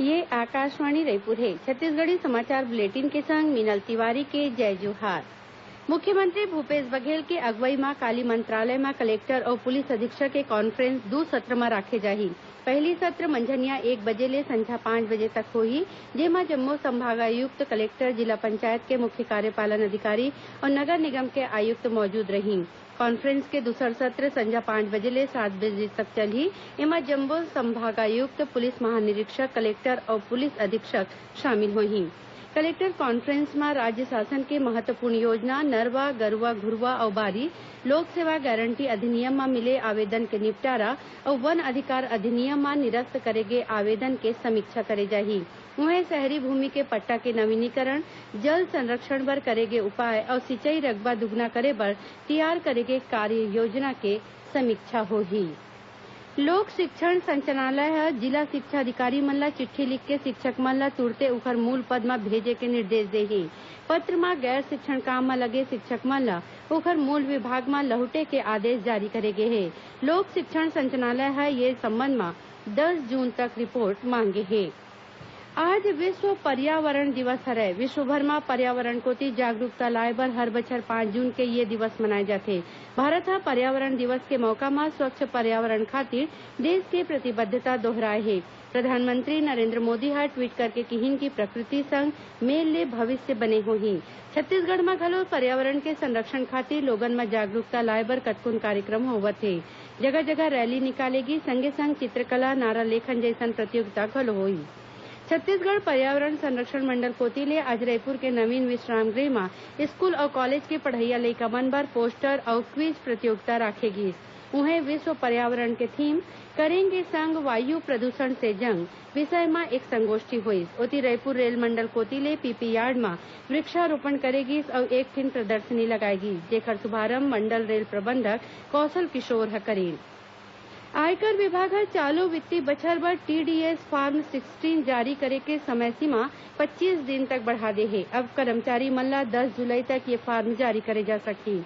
ये आकाशवाणी रायपुर है। छत्तीसगढ़ी समाचार बुलेटिन के संग मिनल तिवारी के जय जोहार। मुख्यमंत्री भूपेश बघेल के अगुवई म काली मंत्रालय म कलेक्टर और पुलिस अधीक्षक के कॉन्फ्रेंस 2 सत्र म राखे जाही। पहली सत्र मंझनिया 1 बजे ले संझा 5 बजे तक होही, जेमा जम्मो संभागायुक्त, कलेक्टर, जिला पंचायत के मुख्य कार्यपालन अधिकारी और नगर निगम के आयुक्त मौजूद रहीं। कॉन्फ्रेंस के दूसर सत्र संझा 5 बजे ले 7 बजे तक चलही। एमा जम्मो संभागायुक्त, पुलिस महानिरीक्षक, कलेक्टर और पुलिस अधीक्षक शामिल होही। कलेक्टर कॉन्फ्रेंस में राज्य शासन के महत्वपूर्ण योजना नरवा, गरूवा, घुरूवा और बारी, लोक सेवा गारंटी अधिनियम में मिले आवेदन के निपटारा और वन अधिकार अधिनियम में निरस्त करे गे आवेदन के समीक्षा करे जाही। उन्हें शहरी भूमि के पट्टा के नवीनीकरण, जल संरक्षण बर करे गे उपाय और सिंचाई रकबा दुगना करे बर तैयार करे गे कार्य योजना के समीक्षा होही। लोक शिक्षण संचालनालय ह जिला शिक्षा अधिकारी मन ल चिट्ठी लिख के शिक्षक मन ल तुरते ओखर मूल पद म भेजे के निर्देश देही। पत्र म गैर शिक्षण काम म लगे शिक्षक मन ल ओखर मूल विभाग म लहुटे के आदेश जारी करे गे हे। लोक शिक्षण संचालनालय ह ये संबंध म 10 जून तक रिपोर्ट मांगे हे। आज विश्व पर्यावरण दिवस हरय। विश्वभर म पर्यावरण कोती जागरूकता लाए बर हर बछर 5 जून के ये दिवस मनाए जाथे। भारत ह पर्यावरण दिवस के मौका म स्वच्छ पर्यावरण खातिर देश के प्रतिबद्धता दोहराए हे। प्रधानमंत्री नरेंद्र मोदी ह ट्वीट करके किहिन कि प्रकृति संग मेल ले भविष्य बने होही। छत्तीसगढ़ म घलो पर्यावरण के संरक्षण खातिर लोगन म जागरूकता लाए बर कतकोन कार्यक्रम होवत हे। जगह जगह रैली निकालेगी, संगे संग चित्रकला, नारा लेखन जैसन प्रतियोगिता घलो होही। छत्तीसगढ़ पर्यावरण संरक्षण मंडल कोती ले आज रायपुर के नवीन विश्राम गृह में स्कूल और कॉलेज के पढ़इया लइका मन बर पोस्टर और क्विज प्रतियोगिता राखे उन्हें विश्व पर्यावरण के थीम करेंगे संग वायु प्रदूषण से जंग विषय में एक संगोष्ठी हुई। ओती रायपुर रेल मंडल कोती ले पीपी यार्ड में वृक्षारोपण करेगी और एक ठिन प्रदर्शनी लगाएगी, जेकर शुभारंभ मंडल रेल प्रबंधक कौशल किशोर ह करीन। आयकर विभाग ह चालू वित्तीय बछर बर टीडीएस फॉर्म 16 जारी करे के समय सीमा 25 दिन तक बढ़ा दे हे। अब कर्मचारी मन ल 10 जुलाई तक ये फॉर्म जारी करे जा सकही।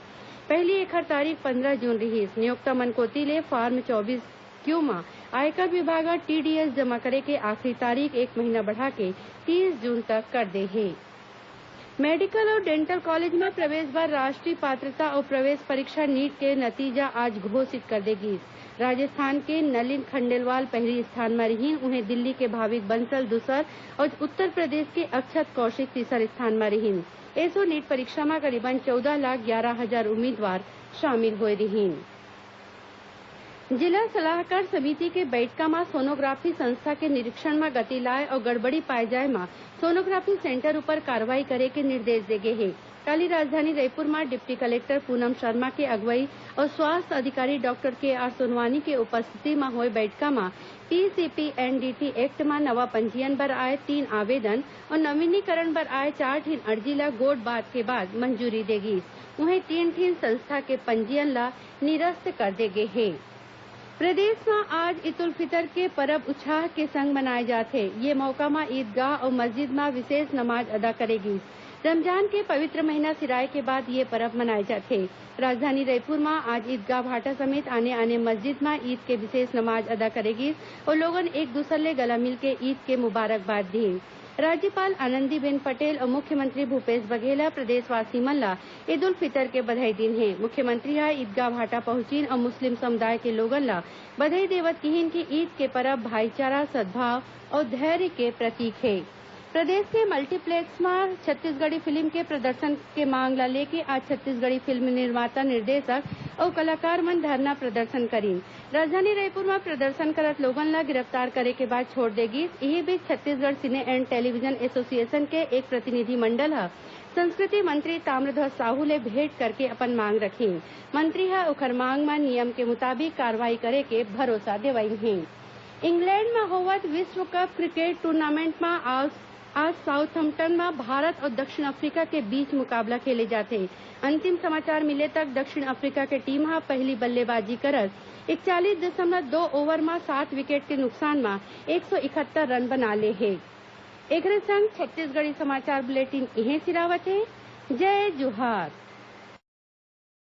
पहली एखर तारीख 15 जून रिहिस। नियोक्ता मन कोती ले फॉर्म 24 क्यू म आयकर विभाग ह टीडीएस जमा करे के आखिरी तारीख 1 महीना बढ़ा के 30 जून तक कर दे हे। मेडिकल और डेंटल कॉलेज में प्रवेश बर राष्ट्रीय पात्रता और प्रवेश परीक्षा नीट के नतीजा आज घोषित कर देगी। राजस्थान के नलिन खंडेलवाल पहली स्थान में रही, उन्हें दिल्ली के भाविक बंसल दूसर और उत्तर प्रदेश के अक्षत कौशिक तीसर स्थान में रही। एसो नीट परीक्षा में करीबन 14,11,000 उम्मीदवार शामिल हुए रही। जिला सलाहकार समिति के बैठका में सोनोग्राफी संस्था के निरीक्षण में गति लाए और गड़बड़ी पाए जाए में सोनोग्राफी सेंटर ऊपर कार्रवाई करे के निर्देश देगे हे। कल राजधानी रायपुर में डिप्टी कलेक्टर पूनम शर्मा के अगुवाई और स्वास्थ्य अधिकारी डॉक्टर के.आर. सोनवानी के उपस्थिति में हुए बैठका में पीसीपीएनडीटी एक्ट में नवा पंजीयन बर आए 3 आवेदन और नवीनीकरण बर आए 4 ठिन अर्जी ला गोठ बात के बाद मंजूरी देगी। उन्हें 3 ठिन संस्था के पंजीयन ला निरस्त कर देगे हे। प्रदेश में आज ईद उल फितर के परब उत्साह के संग मनाए जाथे। ये मौका में ईदगाह और मस्जिद में विशेष नमाज अदा करेगी। रमजान के पवित्र महीना सिराए के बाद ये परब मनाए जाथे। राजधानी रायपुर में आज ईदगाह भाटा समेत आने मस्जिद में ईद के विशेष नमाज अदा करेगी और लोगन एक दूसरे ले गला मिल के ईद के मुबारकबाद दी। राज्यपाल आनंदीबेन पटेल और मुख्यमंत्री भूपेश बघेल प्रदेशवासी मन ला ईद उल फितर के बधाई दिन है। मुख्यमंत्री ह ईदगाह भाटा पहुंचिन और मुस्लिम समुदाय के लोगन ला बधाई देवत किहिन कि ईद के परब भाईचारा, सद्भाव और धैर्य के प्रतीक है। प्रदेश के मल्टीप्लेक्स में छत्तीसगढ़ी फिल्म के प्रदर्शन के मांग ला लेके आज छत्तीसगढ़ी फिल्म निर्माता, निर्देशक और कलाकार मन धरना प्रदर्शन करीन। राजधानी रायपुर में प्रदर्शन करत लोगन ला गिरफ्तार करे के बाद छोड़ देगी। यही बीच छत्तीसगढ़ सिने एंड टेलीविजन एसोसिएशन के एक प्रतिनिधि मंडल ह संस्कृति मंत्री ताम्रध्वज साहू ले भेंट करके अपन मांग रखी। मंत्री ह ओखर मांग में नियम के मुताबिक कार्रवाई करे के भरोसा देवई है। इंग्लैंड में होवत विश्व कप क्रिकेट टूर्नामेंट में आज साउथहम्पटन में भारत और दक्षिण अफ्रीका के बीच मुकाबला खेले जाते। अंतिम समाचार मिले तक दक्षिण अफ्रीका के टीम हा पहली बल्लेबाजी करत 41.2 ओवर में 7 विकेट के नुकसान में 171 रन बना ले हे। एकरे संग छत्तीसगढ़ी समाचार बुलेटिन इहें सिरावत हे। जय जोहार।